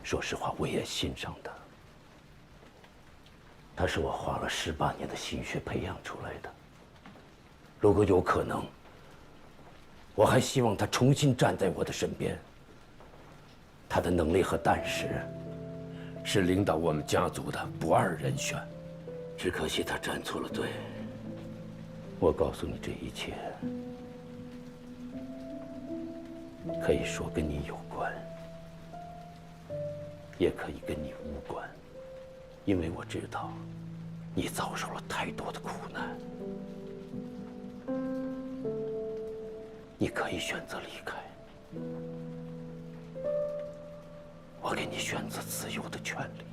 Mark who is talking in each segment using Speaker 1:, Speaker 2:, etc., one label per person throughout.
Speaker 1: 说实话，我也欣赏他。他是我花了18年的心血培养出来的。如果有可能，我还希望他重新站在我的身边。他的能力和胆识，是领导我们家族的不二人选。只可惜他站错了队。我告诉你，这一切可以说跟你有关，也可以跟你无关，因为我知道你遭受了太多的苦难。你可以选择离开，我给你选择自由的权利。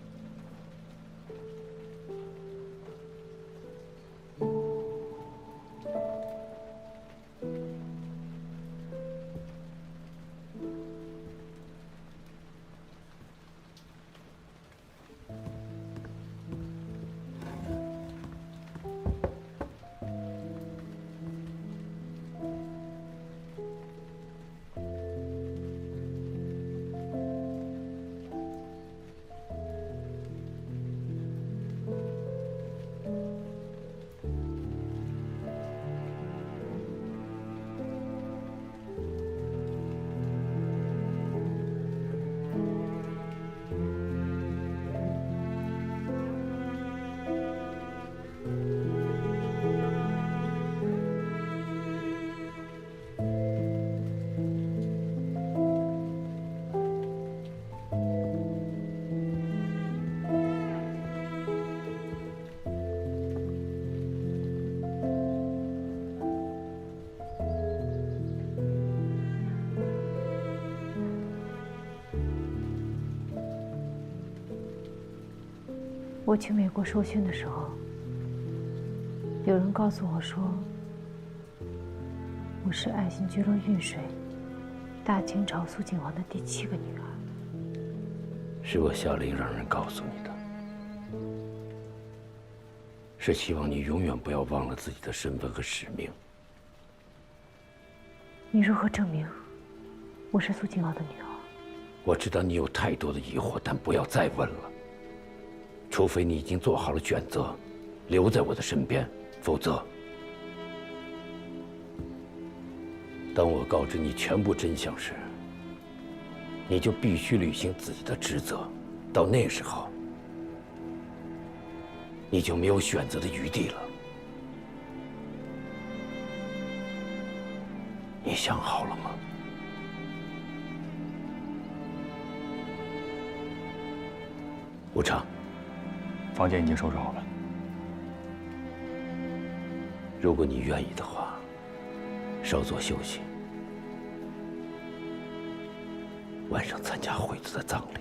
Speaker 2: 我去美国受训的时候，有人告诉我说，我是爱新觉罗运水大清朝肃靖王的第7个女儿。
Speaker 1: 是我下令让人告诉你的，是希望你永远不要忘了自己的身份和使命。
Speaker 2: 你如何证明我是肃靖王的女儿？
Speaker 1: 我知道你有太多的疑惑，但不要再问了。除非你已经做好了选择，留在我的身边，否则，当我告知你全部真相时，你就必须履行自己的职责。到那时候，你就没有选择的余地了。你想好了吗？吴常。
Speaker 3: 房间已经收拾好了。
Speaker 1: 如果你愿意的话，稍作休息，晚上参加惠子的葬礼。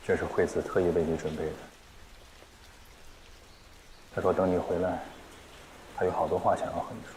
Speaker 3: 这是惠子特意为你准备的。他说等你回来，他有好多话想要和你说。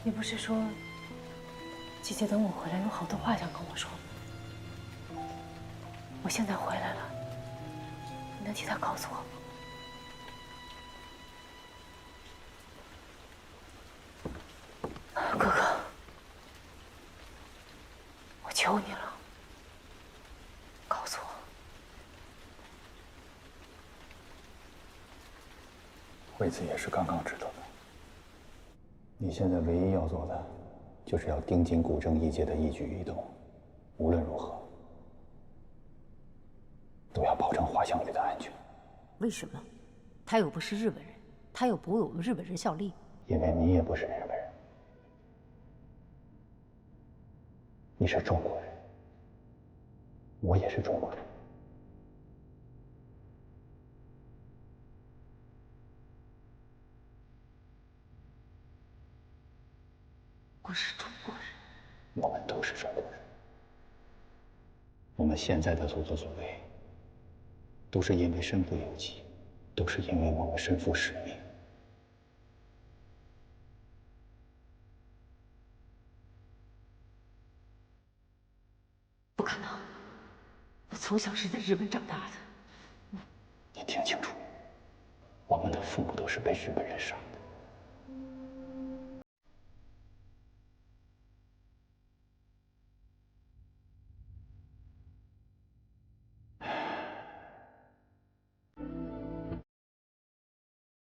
Speaker 2: 你不是说姐姐等我回来有好多话想跟我说吗？我现在回来了，你能替她告诉我吗？哥哥，我求你了，告诉我。
Speaker 3: 惠子也是刚刚知道的。你现在唯一要做的，就是要盯紧古正一界的一举一动，无论如何，都要保证华香宇的安全。
Speaker 4: 为什么？他又不是日本人，他又不为我们日本人效力。
Speaker 3: 因为你也不是日本人，你是中国人，我也是中国人。
Speaker 4: 我是中国人，
Speaker 3: 我们都是中国人。我们现在的所作所为，都是因为身不由己，都是因为我们身负使命。
Speaker 4: 不可能！我从小是在日本长大的。
Speaker 3: 你听清楚，我们的父母都是被日本人杀的。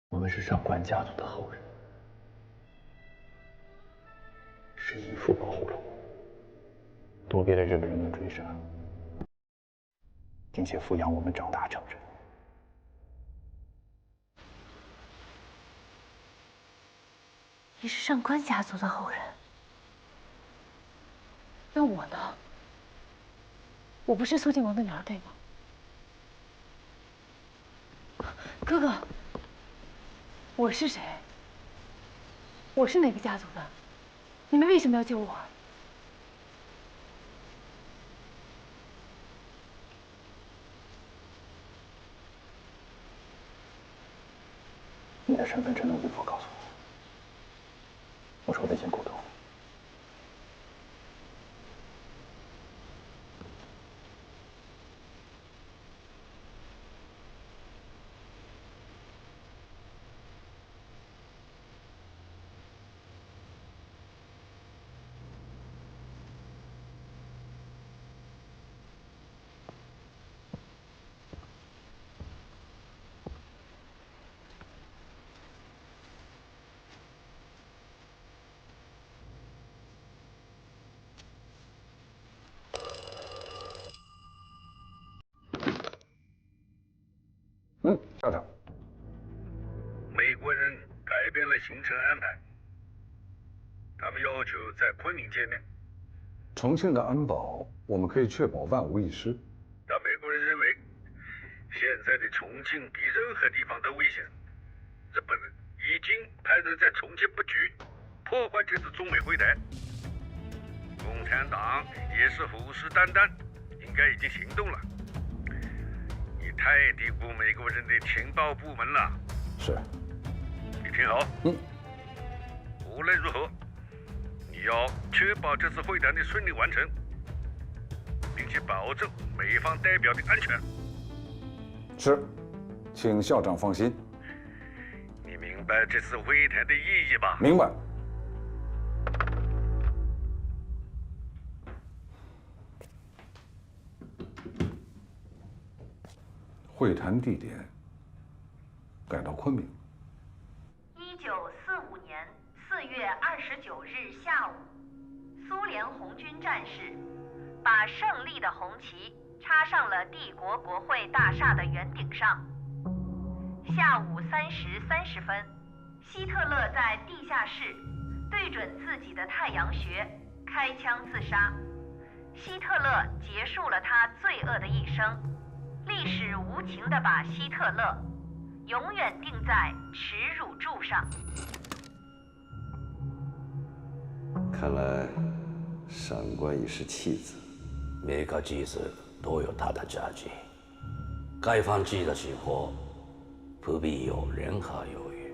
Speaker 3: 我们是上官家族的后人，是义父保护了我，躲避了日本人的追杀，并且抚养我们长大成人。
Speaker 2: 你是上官家族的后人，那我呢？我不是苏靖王的女儿，对吗？哥哥，我是谁？我是哪个家族的？你们为什么要救我？
Speaker 3: 你的身份真的无法告诉我，我说的已经够多了。校长，
Speaker 5: 美国人改变了行程安排，他们要求在昆明见面。
Speaker 6: 重庆的安保，我们可以确保万无一失。
Speaker 5: 但美国人认为，现在的重庆比任何地方都危险。日本人已经派人在重庆布局，破坏这次中美会谈。共产党也是虎视眈眈，应该已经行动了。你太低估美国人的情报部门了。
Speaker 6: 是。
Speaker 5: 你听好。无论如何，你要确保这次会谈的顺利完成，并且保证美方代表的安全。
Speaker 6: 是，请校长放心。
Speaker 5: 你明白这次会谈的意义吧？
Speaker 6: 明白。会谈地点改到昆明。
Speaker 7: 1945年4月29日下午，苏联红军战士把胜利的红旗插上了帝国国会大厦的圆顶上。下午3时30分，希特勒在地下室对准自己的太阳穴开枪自杀。希特勒结束了他罪恶的一生，历史无情地把希特勒永远钉在耻辱柱上。
Speaker 8: 看来上官已是弃子。
Speaker 1: 每个棋子都有它的价值，该放弃的时候，不必有任何犹豫。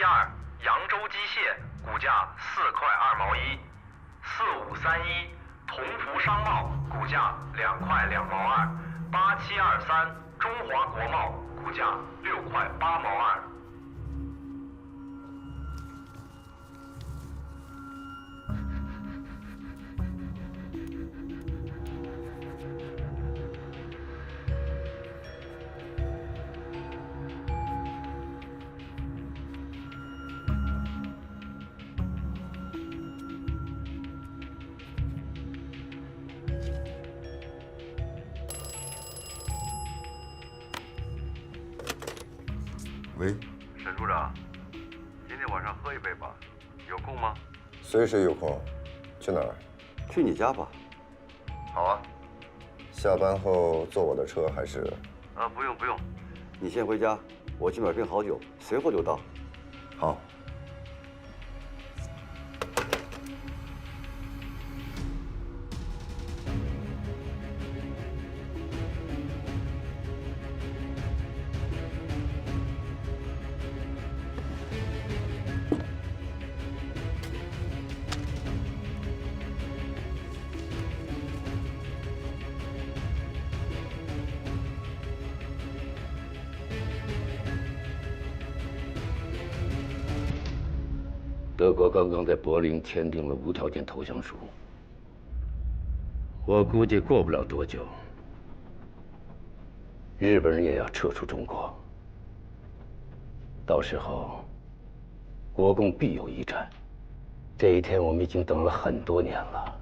Speaker 9: 872扬州机械股价4块2毛1，4531同福商贸股价2块2毛2，8723中华国贸股价6块8毛2。
Speaker 8: 喂，
Speaker 10: 沈处长，今天晚上喝一杯吧，有空吗？
Speaker 8: 随时有空。去哪儿？去你家吧。
Speaker 10: 好啊。
Speaker 8: 下班后坐我的车还是？
Speaker 10: 不用不用，
Speaker 8: 你先回家，我去买瓶好酒，随后就到。好。
Speaker 1: 德国刚刚在柏林签订了无条件投降书，我估计过不了多久，日本人也要撤出中国。到时候，国共必有一战。这一天我们已经等了很多年了。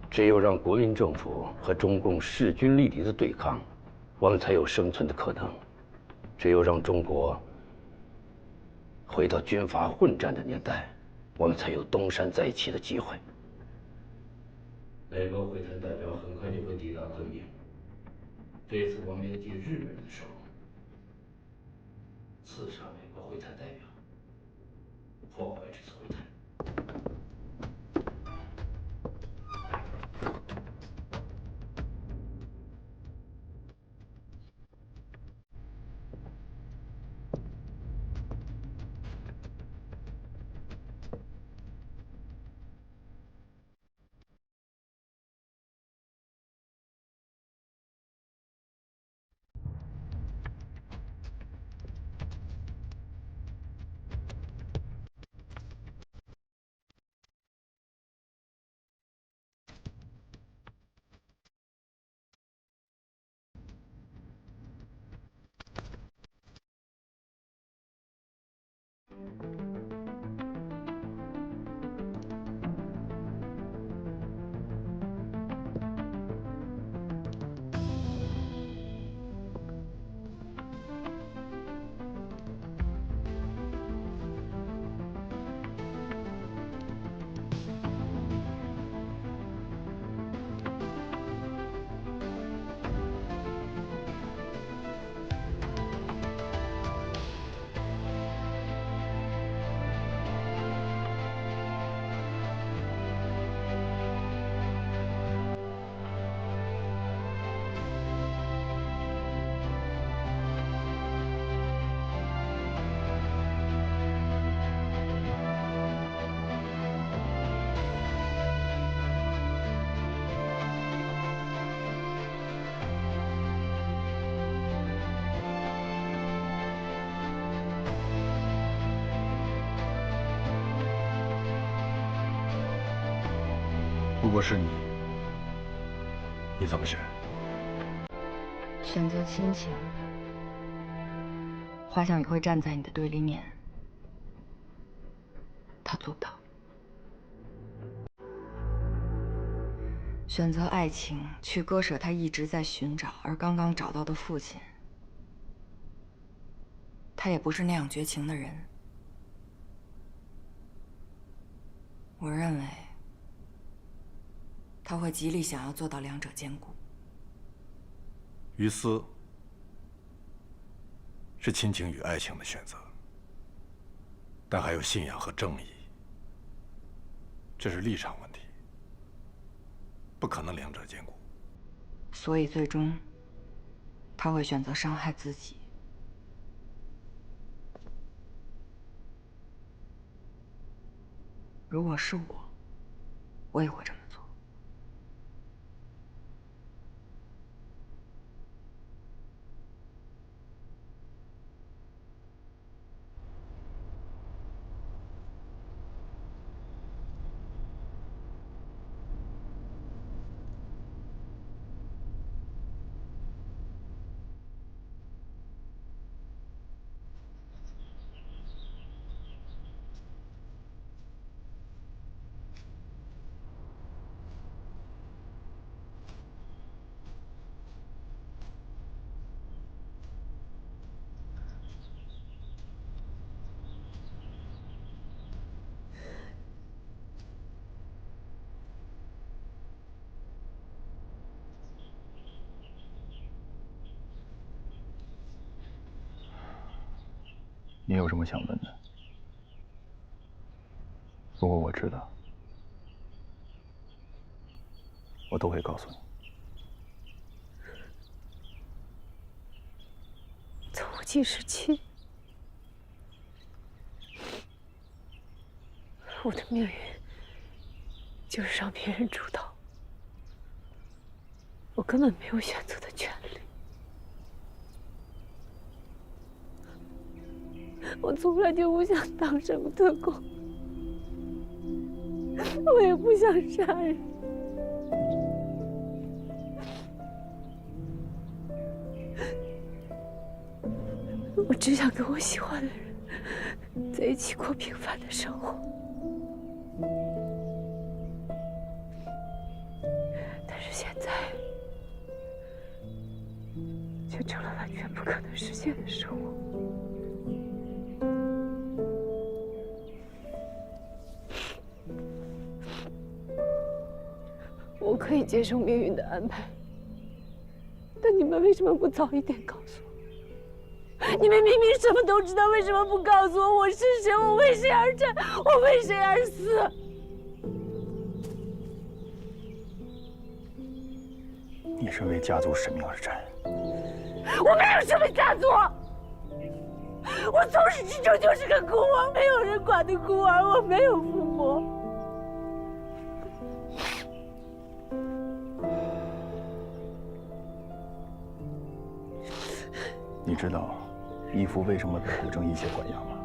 Speaker 1: 只有让国民政府和中共势均力敌的对抗，我们才有生存的可能。只有让中国回到军阀混战的年代，我们才有东山再起的机会。美国会谈代表很快就会抵达昆明，这次我们也借日本人的手刺杀美国会谈代表，破坏这次会谈。
Speaker 10: 如果是你，你怎么选？
Speaker 11: 选择亲情，花香也会站在你的对立面。他做不到。选择爱情，去割舍他一直在寻找而刚刚找到的父亲。他也不是那样绝情的人。我认为他会极力想要做到两者兼顾。
Speaker 10: 于私是亲情与爱情的选择，但还有信仰和正义，这是立场问题，不可能两者兼顾。
Speaker 11: 所以最终他会选择伤害自己。如果是我也会这么做。
Speaker 3: 你有什么想问的？如果我知道，我都会告诉你。
Speaker 2: 从无尽时期，我的命运就是让别人主导，我根本没有选择的权利。我从来就不想当什么特工，我也不想杀人。我只想跟我喜欢的人在一起过平凡的生活。但是现在，却成了完全不可能实现的生活。我可以接受命运的安排，但你们为什么不早一点告诉我？你们明明什么都知道，为什么不告诉我我是谁？我为谁而战？我为谁而死？
Speaker 3: 你是为家族使命而战。
Speaker 2: 我没有什么家族，我从始至终就是个孤儿，没有人管的孤儿，我没有父母。
Speaker 3: 你知道义父为什么被古正一些关押吗？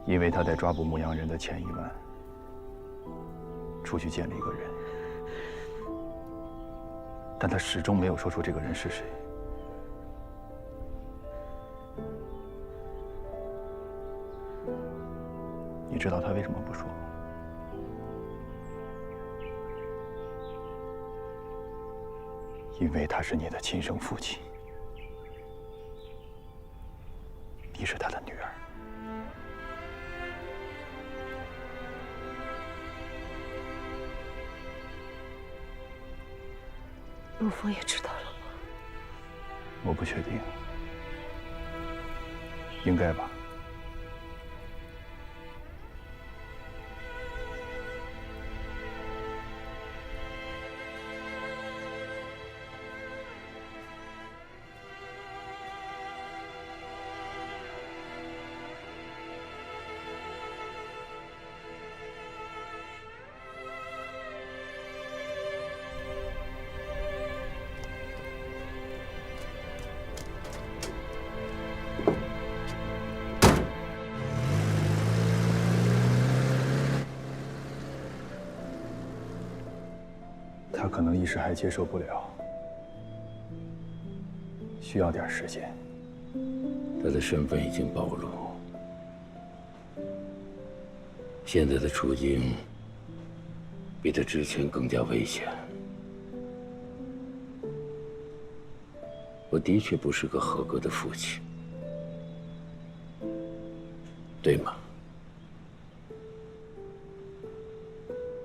Speaker 3: 因为他在抓捕牧羊人的前一晚，出去见了一个人，但他始终没有说出这个人是谁。你知道他为什么不说吗？因为他是你的亲生父亲，你是他的女儿。
Speaker 2: 陆枫也知道了吗？
Speaker 3: 我不确定，应该吧。他可能一时还接受不了，需要点时间。
Speaker 1: 他的身份已经暴露，现在的处境比他之前更加危险。我的确不是个合格的父亲，对吗？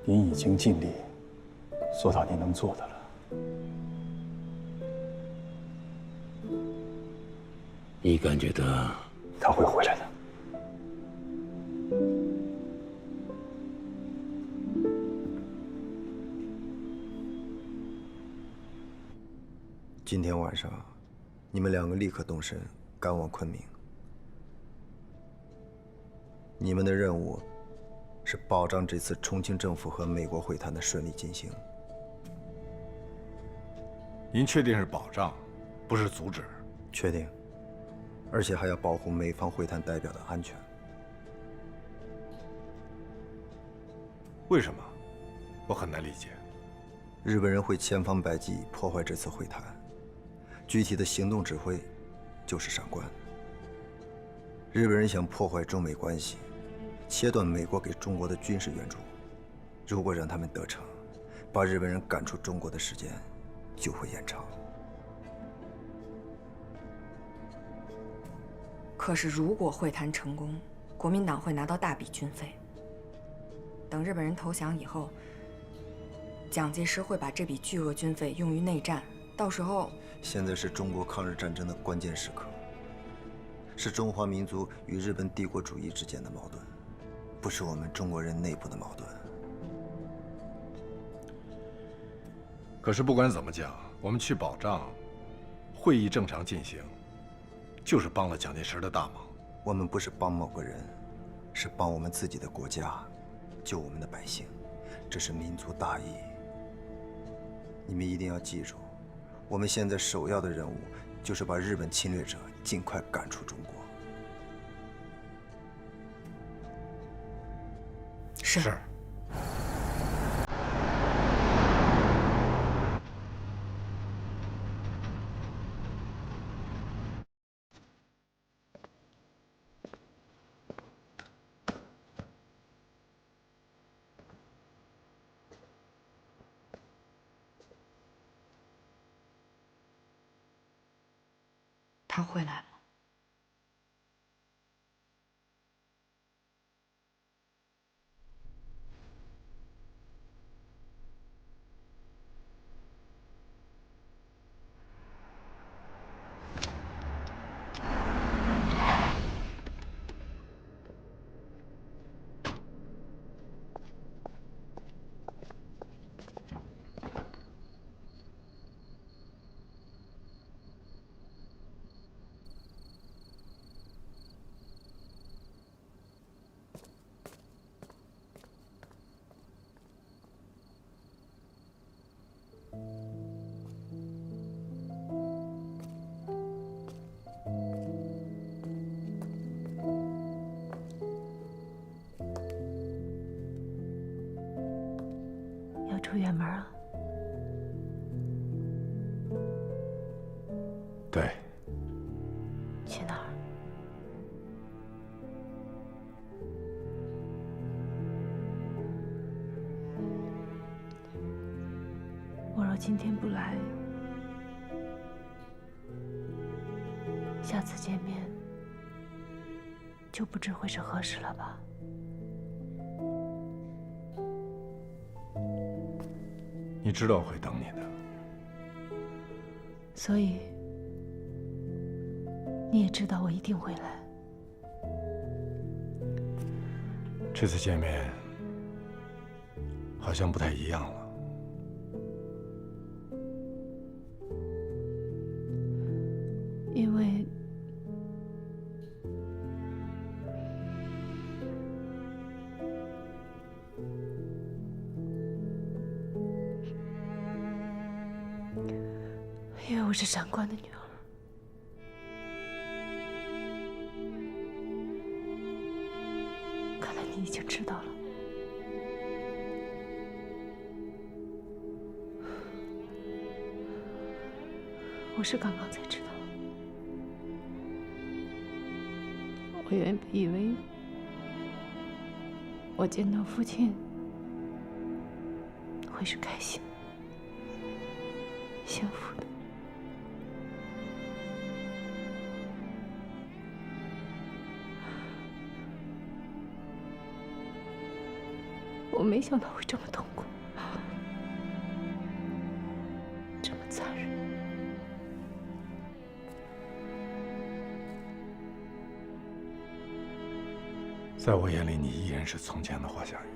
Speaker 3: 你已经尽力做到你能做的了。
Speaker 1: 你感觉
Speaker 3: 他会回来的。
Speaker 12: 今天晚上，你们两个立刻动身，赶往昆明。你们的任务是保障这次重庆政府和美国会谈的顺利进行。
Speaker 10: 您确定是保障，不是阻止？
Speaker 12: 确定，而且还要保护美方会谈代表的安全。
Speaker 10: 为什么？我很难理解。
Speaker 12: 日本人会千方百计破坏这次会谈，具体的行动指挥就是上官。日本人想破坏中美关系，切断美国给中国的军事援助。如果让他们得逞，把日本人赶出中国的时间就会延长。
Speaker 11: 可是，如果会谈成功，国民党会拿到大笔军费。等日本人投降以后，蒋介石会把这笔巨额军费用于内战，到时候……
Speaker 12: 现在是中国抗日战争的关键时刻，是中华民族与日本帝国主义之间的矛盾，不是我们中国人内部的矛盾。
Speaker 10: 可是不管怎么讲，我们去保障会议正常进行，就是帮了蒋介石的大忙。
Speaker 12: 我们不是帮某个人，是帮我们自己的国家，救我们的百姓，这是民族大义。你们一定要记住，我们现在首要的任务就是把日本侵略者尽快赶出中国。
Speaker 11: 是。他会来吗？
Speaker 2: 要出远门啊？
Speaker 10: 对。
Speaker 2: 去哪儿？我若今天不来，下次见面就不知会是何时了吧？
Speaker 10: 你知道我会等你的，
Speaker 2: 所以你也知道我一定会来。
Speaker 10: 这次见面好像不太一样了。
Speaker 2: 因为我是长官的女儿。看来你已经知道了。我是刚刚才知道。我原本以为我见到父亲会是开心、幸福的。我没想到会这么痛苦，这么残忍。
Speaker 10: 在我眼里，你依然是从前的华夏雨，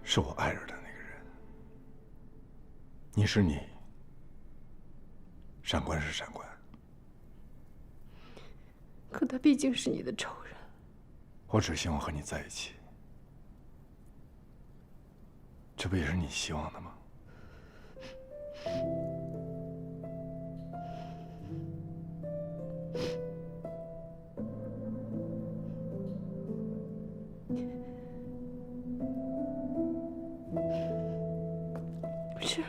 Speaker 10: 是我爱着的那个人。你是你，闪官是闪官。
Speaker 2: 可可他毕竟是你的仇人。
Speaker 10: 我只希望和你在一起，这不也是你希望的吗？
Speaker 2: 是。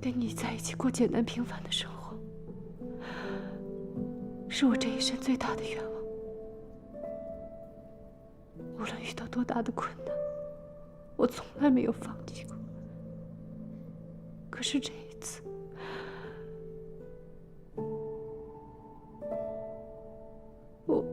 Speaker 2: 跟你在一起过简单平凡的生活，是我这一生最大的愿望。无论遇到多大的困难，我从来没有放弃过。可是这一次，我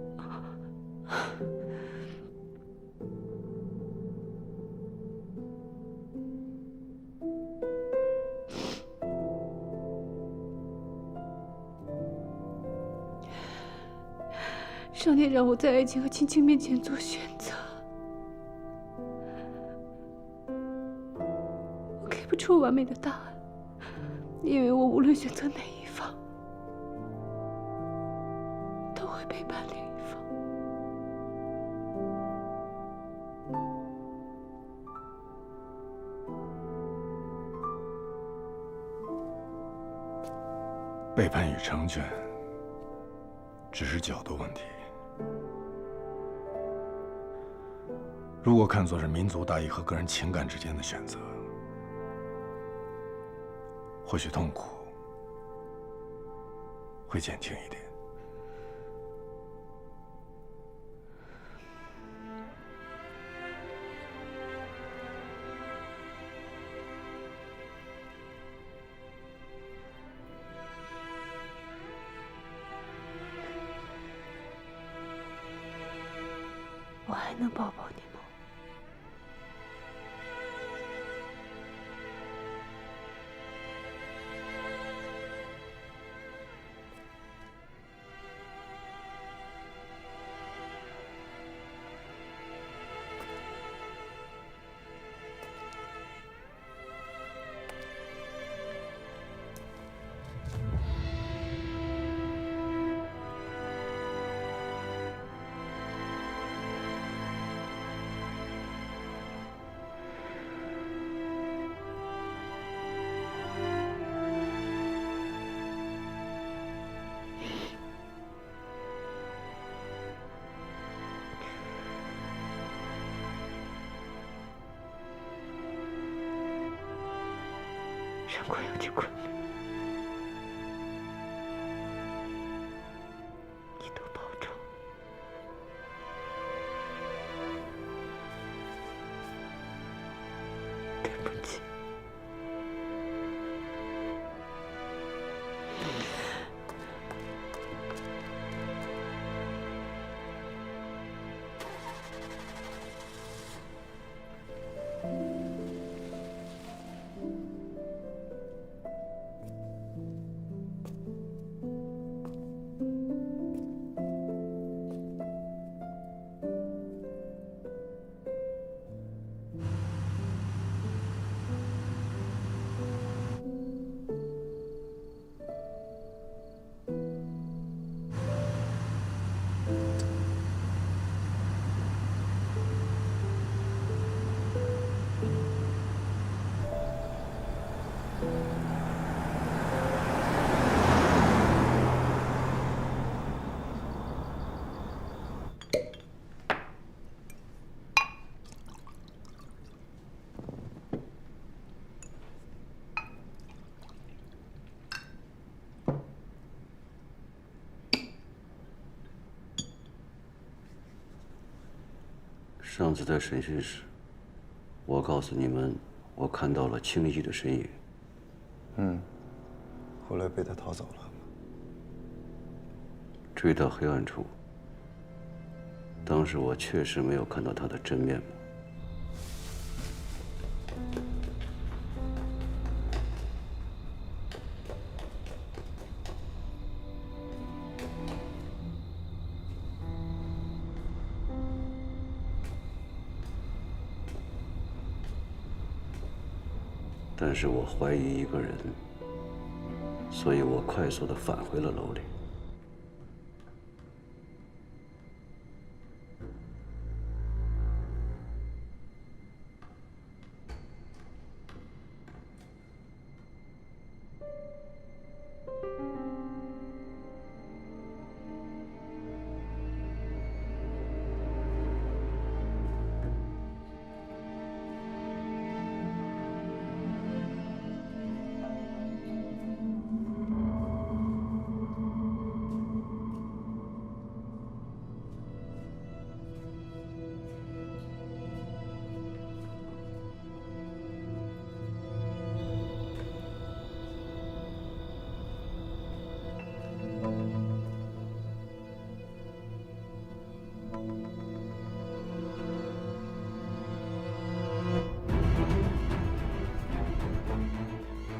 Speaker 2: 上天让我在爱情和亲情面前做选择，我给不出完美的答案，因为我无论选择哪一方，都会背叛另一方。
Speaker 10: 背叛与成全，只是角度问题。如果看作是民族大义和个人情感之间的选择，或许痛苦会减轻一点。
Speaker 2: 我还能抱抱你吗？上官有句困难，你多保重。对不起。
Speaker 8: 上次在审讯时，我告诉你们，我看到了清逸的身影。
Speaker 12: 后来被他逃走了。
Speaker 8: 追到黑暗处，当时我确实没有看到他的真面目。但是我怀疑一个人，所以我快速地返回了楼里。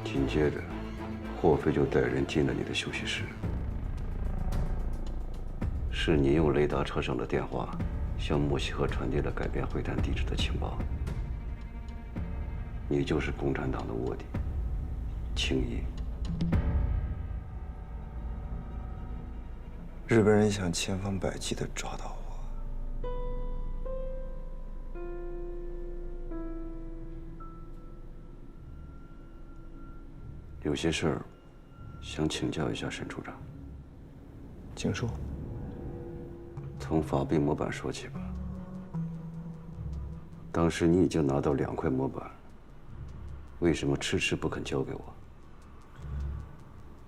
Speaker 8: 紧接着，霍飞就带人进了你的休息室。是你用雷达车上的电话，向莫西河传递了改变会谈地址的情报。你就是共产党的卧底，青衣。
Speaker 12: 日本人想千方百计地抓到我。
Speaker 8: 有些事儿想请教一下沈处长。
Speaker 12: 请说。
Speaker 8: 从法币模板说起吧。当时你已经拿到2块模板，为什么迟迟不肯交给我？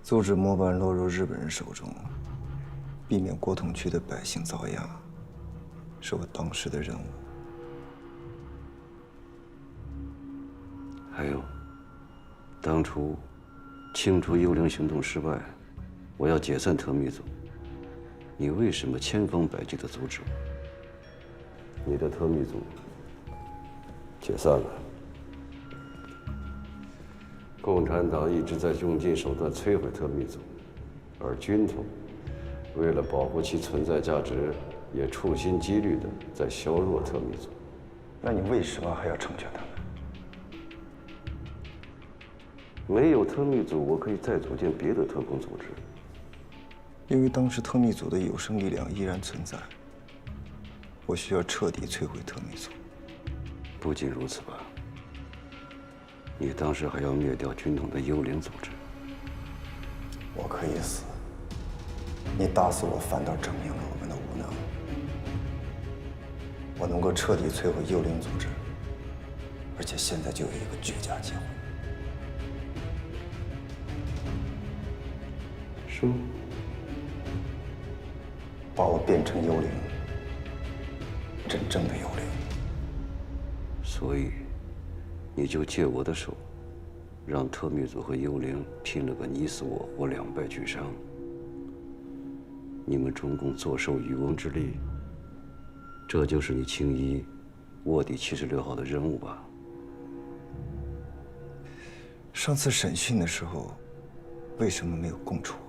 Speaker 12: 阻止模板落入日本人手中，避免国统区的百姓遭压，是我当时的任务。
Speaker 8: 还有，当初清除幽灵行动失败，我要解散特密组，你为什么千方百计地阻止我？你的特密组解散了。共产党一直在用尽手段摧毁特密组，而军统为了保护其存在价值，也处心积虑地在削弱特密组。
Speaker 12: 那你为什么还要成全他们？
Speaker 8: 没有特密组，我可以再组建别的特工组织。
Speaker 12: 因为当时特密组的有生力量依然存在，我需要彻底摧毁特密组。
Speaker 8: 不仅如此吧，你当时还要灭掉军统的幽灵组织。
Speaker 12: 我可以死，你打死我反倒证明了我们的无能。我能够彻底摧毁幽灵组织，而且现在就有一个绝佳机会。
Speaker 8: 说，
Speaker 12: 把我变成幽灵，真正的幽灵。
Speaker 8: 所以，你就借我的手，让特密组和幽灵拼了个你死我活，2败俱伤。你们中共坐收渔翁之利，这就是你青衣卧底76号的任务吧？
Speaker 12: 上次审讯的时候，为什么没有供出我？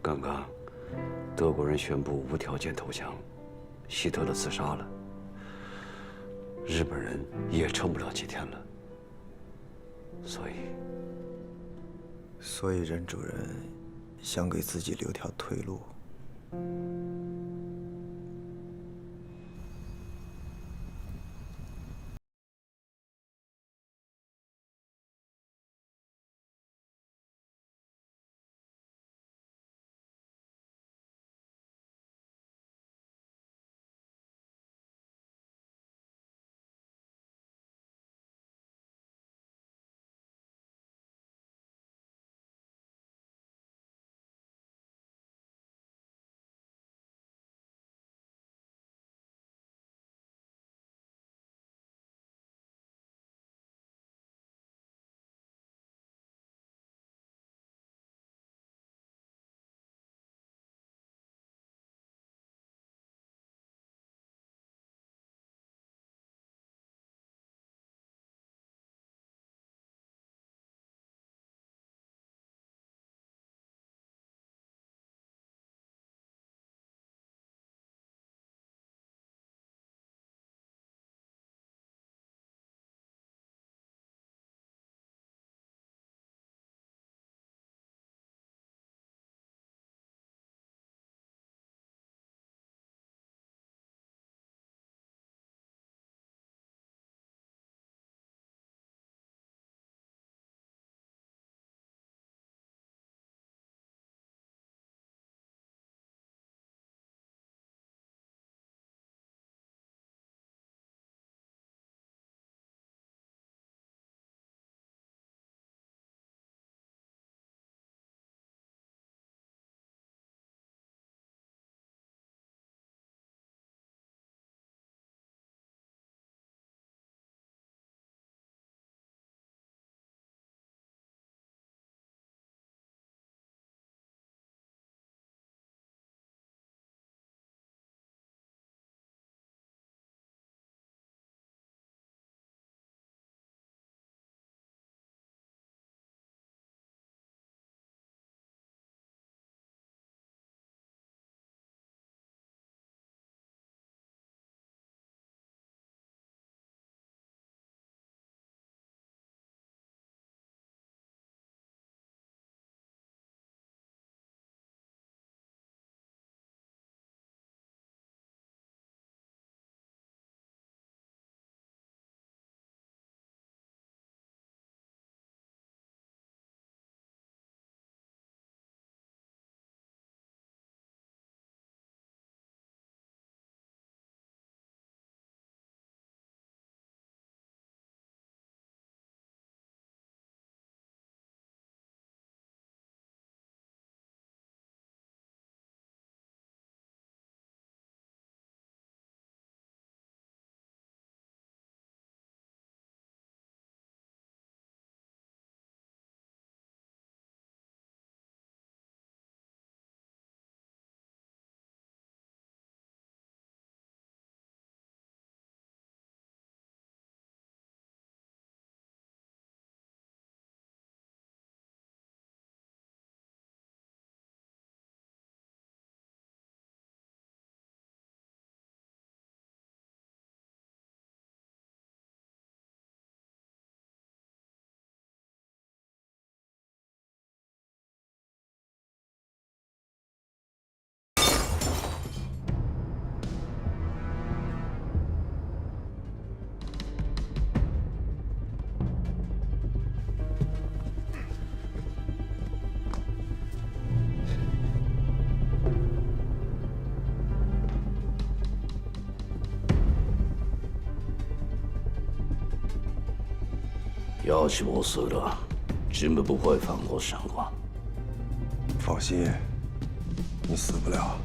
Speaker 8: 刚刚，德国人宣布无条件投降，希特勒自杀了。日本人也撑不了几天了，所以
Speaker 12: 任主任想给自己留条退路。
Speaker 1: 要是我死了，真的不会放过上官。
Speaker 12: 放心，你死不了。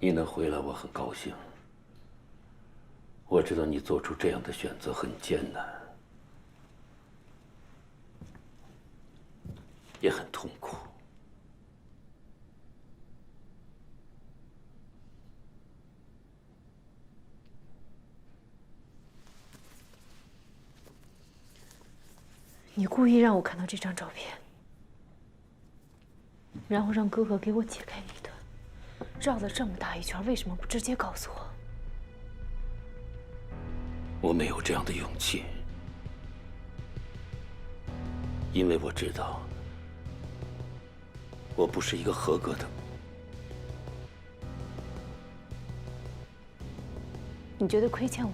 Speaker 1: 你能回来，我很高兴。我知道你做出这样的选择很艰难，也很痛苦。
Speaker 2: 你故意让我看到这张照片，然后让哥哥给我解开谜团。绕了这么大一圈，为什么不直接告诉我？
Speaker 1: 我没有这样的勇气，因为我知道我不是一个合格的。
Speaker 2: 你觉得亏欠我？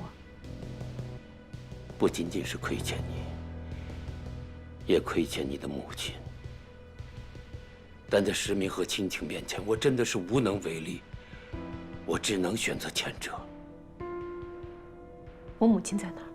Speaker 1: 不仅仅是亏欠你，也亏欠你的母亲。但在实名和亲情面前，我真的是无能为力，我只能选择前者。
Speaker 2: 我母亲在哪儿？